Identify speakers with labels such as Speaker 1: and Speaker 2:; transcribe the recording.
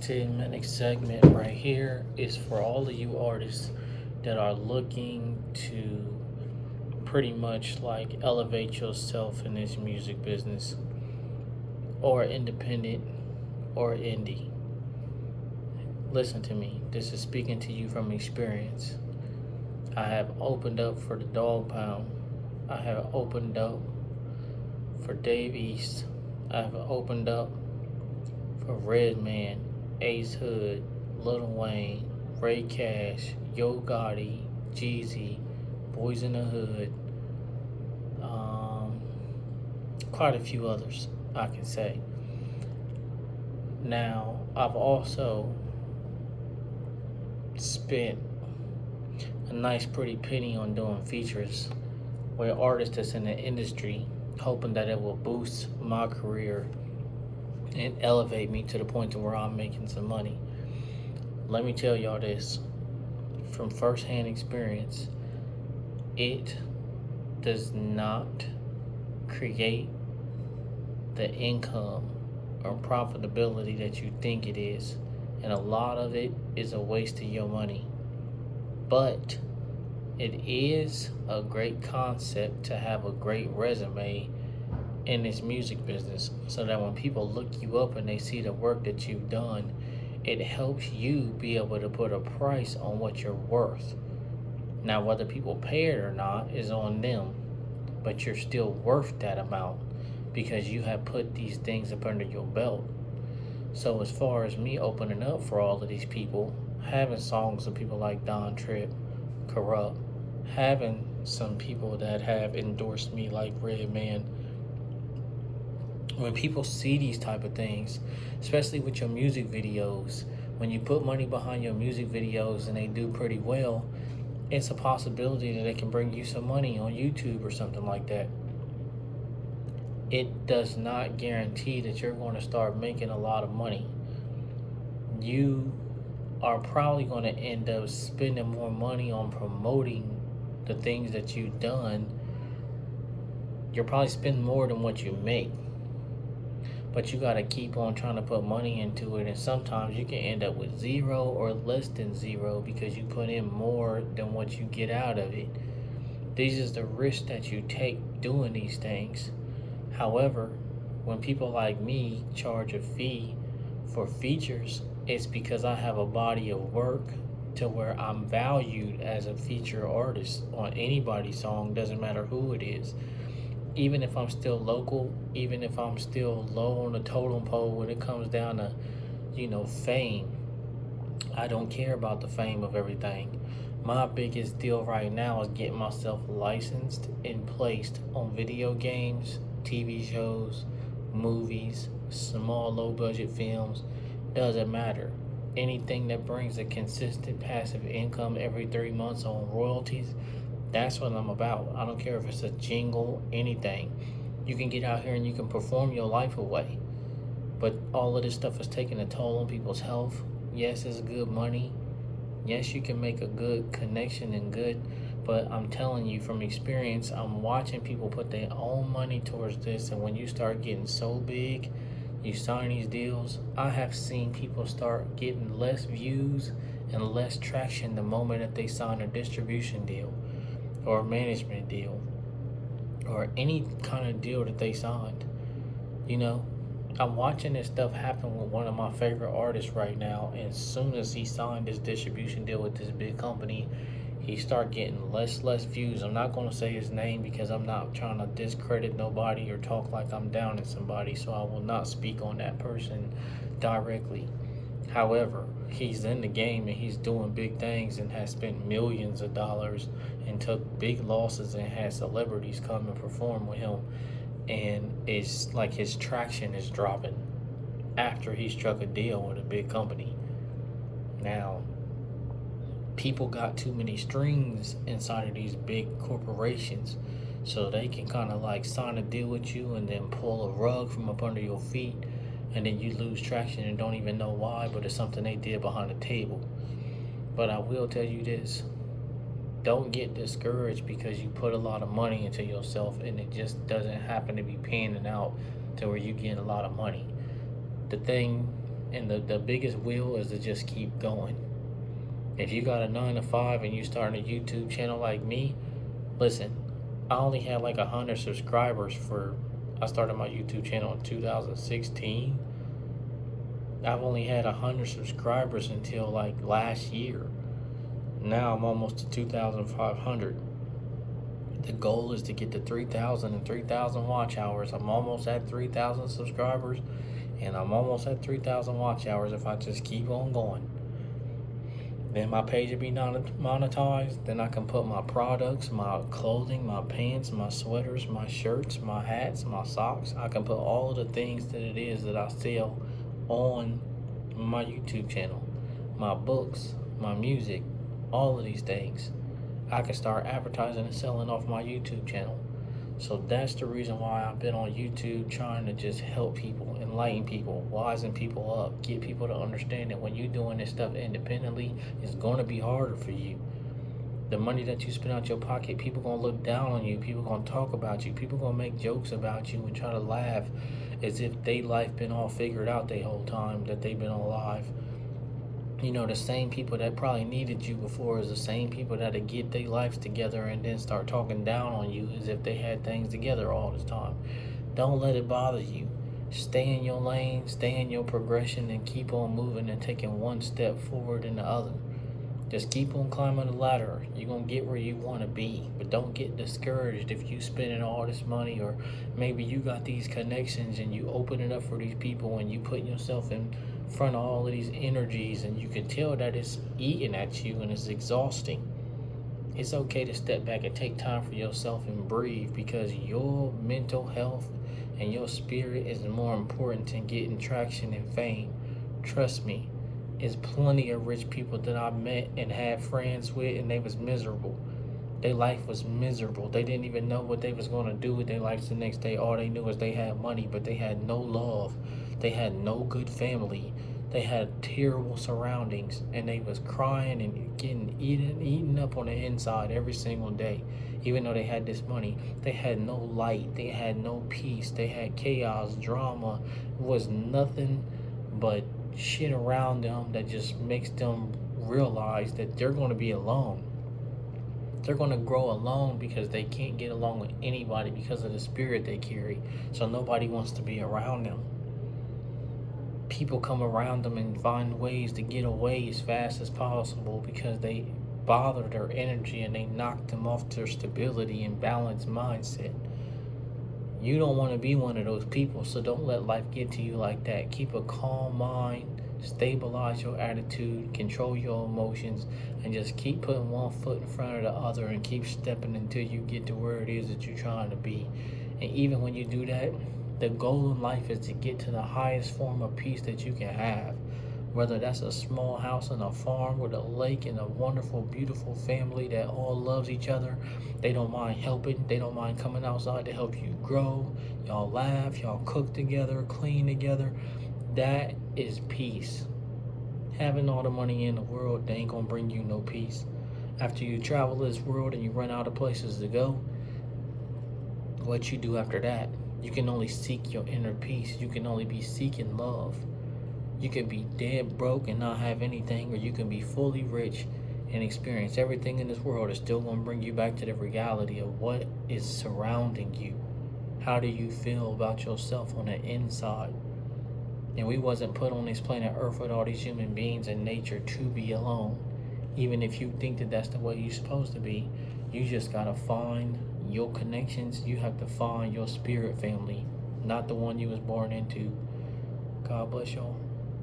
Speaker 1: 10-minute segment right here is for all of you artists that are looking to pretty much like elevate yourself in this music business, or independent or indie. Listen to me. This is speaking to you from experience. I have opened up for the Dog Pound. I have opened up for Dave East. I have opened up for Redman, Ace Hood, Lil Wayne, Ray Cash, Yo Gotti, Jeezy, Boys in the Hood, um, quite a few others I can say. Now, I've also spent a nice pretty penny on doing features with artists that's in the industry, hoping that it will boost my career and elevate me to the point to where I'm making some money. Let me tell y'all this from firsthand experience. It does not create the income or profitability that you think it is. And a lot of it is a waste of your money. But it is a great concept to have a great resume in this music business, so that when people look you up and they see the work that you've done, it helps you be able to put a price on what you're worth. Now, whether people pay it or not is on them, but you're still worth that amount because you have put these things up under your belt. So as far as me opening up for all of these people, having songs of people like Don Tripp, Corrupt, having some people that have endorsed me like Redman, when people see these type of things, especially with your music videos, when you put money behind your music videos and they do pretty well, it's a possibility that they can bring you some money on YouTube or something like that. It does not guarantee that you're going to start making a lot of money. You are probably going to end up spending more money on promoting the things that you've done. You'll probably spend more than what you make. But you got to keep on trying to put money into it, and sometimes you can end up with zero or less than zero because you put in more than what you get out of it. These is the risks that you take doing these things. However, when people like me charge a fee for features, it's because I have a body of work to where I'm valued as a feature artist on anybody's song, doesn't matter who it is. Even if I'm still local, even if I'm still low on the totem pole when it comes down to, fame, I don't care about the fame of everything. My biggest deal right now is getting myself licensed and placed on video games, TV shows, movies, small low budget films. Doesn't matter. Anything that brings a consistent passive income every 3 months on royalties, that's what I'm about. I don't care if it's a jingle, anything. You can get out here and you can perform your life away. But all of this stuff is taking a toll on people's health. Yes, it's good money. Yes, you can make a good connection and good. But I'm telling you from experience, I'm watching people put their own money towards this. And when you start getting so big, you sign these deals. I have seen people start getting less views and less traction the moment that they sign a distribution deal or a management deal or any kind of deal that they signed. I'm watching this stuff happen with one of my favorite artists right now, and as soon as he signed this distribution deal with this big company, he started getting less views. I'm not going to say his name because I'm not trying to discredit nobody or talk like I'm down in somebody, so I will not speak on that person directly. However, he's in the game and he's doing big things and has spent millions of dollars and took big losses and had celebrities come and perform with him. And it's like his traction is dropping after he struck a deal with a big company. Now, people got too many strings inside of these big corporations, so they can kind of like sign a deal with you and then pull a rug from up under your feet, and then you lose traction and don't even know why, but it's something they did behind the table. But I will tell you this, don't get discouraged because you put a lot of money into yourself and it just doesn't happen to be panning out to where you get a lot of money. The thing And the biggest will is to just keep going. If you got a 9 to 5 and you starting a YouTube channel like me, listen, I only had like 100 subscribers for. I started my YouTube channel in 2016. I've only had 100 subscribers until like last year. Now I'm almost to 2,500. The goal is to get to 3,000 and 3,000 watch hours. I'm almost at 3,000 subscribers, and I'm almost at 3,000 watch hours if I just keep on going. Then my page will be monetized. Then I can put my products, my clothing, my pants, my sweaters, my shirts, my hats, my socks. I can put all of the things that it is that I sell on my YouTube channel. My books, my music, all of these things. I can start advertising and selling off my YouTube channel. So that's the reason why I've been on YouTube, trying to just help people, enlighten people, wisen people up, get people to understand that when you're doing this stuff independently, it's going to be harder for you. The money that you spend out your pocket, people going to look down on you, people going to talk about you, people going to make jokes about you and try to laugh as if they life been all figured out the whole time that they've been alive. You know, the same people that probably needed you before is the same people that'll get their lives together and then start talking down on you as if they had things together all this time. Don't let it bother you. Stay in your lane, stay in your progression, and keep on moving and taking one step forward and the other. Just keep on climbing the ladder. You're going to get where you want to be. But don't get discouraged if you spending all this money, or maybe you got these connections and you open it up for these people and you putting yourself in front of all of these energies, and you can tell that it's eating at you and it's exhausting. It's okay to step back and take time for yourself and breathe, because your mental health and your spirit is more important than getting traction and fame. Trust me, there's plenty of rich people that I met and had friends with, and they was miserable. Their life was miserable. They didn't even know what they was going to do with their lives the next day. All they knew was they had money, but they had no love. They had no good family. They had terrible surroundings, and they was crying and getting eaten up on the inside every single day. Even though they had this money, they had no light. They had no peace. They had chaos, drama. It was nothing but shit around them that just makes them realize that they're going to be alone. They're going to grow alone because they can't get along with anybody because of the spirit they carry. So nobody wants to be around them. People come around them and find ways to get away as fast as possible because they bother their energy and they knock them off their stability and balanced mindset. You don't want to be one of those people, so don't let life get to you like that. Keep a calm mind, stabilize your attitude, control your emotions, and just keep putting one foot in front of the other and keep stepping until you get to where it is that you're trying to be. And even when you do that, the goal in life is to get to the highest form of peace that you can have. Whether that's a small house on a farm with a lake and a wonderful, beautiful family that all loves each other. They don't mind helping. They don't mind coming outside to help you grow. Y'all laugh. Y'all cook together, clean together. That is peace. Having all the money in the world, they ain't gonna bring you no peace. After you travel this world and you run out of places to go, what you do after that? You can only seek your inner peace. You can only be seeking love. You can be dead broke and not have anything, or you can be fully rich and experience everything in this world. Is still going to bring you back to the reality of what is surrounding you. How do you feel about yourself on the inside? And we wasn't put on this planet Earth with all these human beings and nature to be alone. Even if you think that that's the way you're supposed to be, you just got to find your connections. You have to find your spirit family, not the one you was born into. God bless y'all.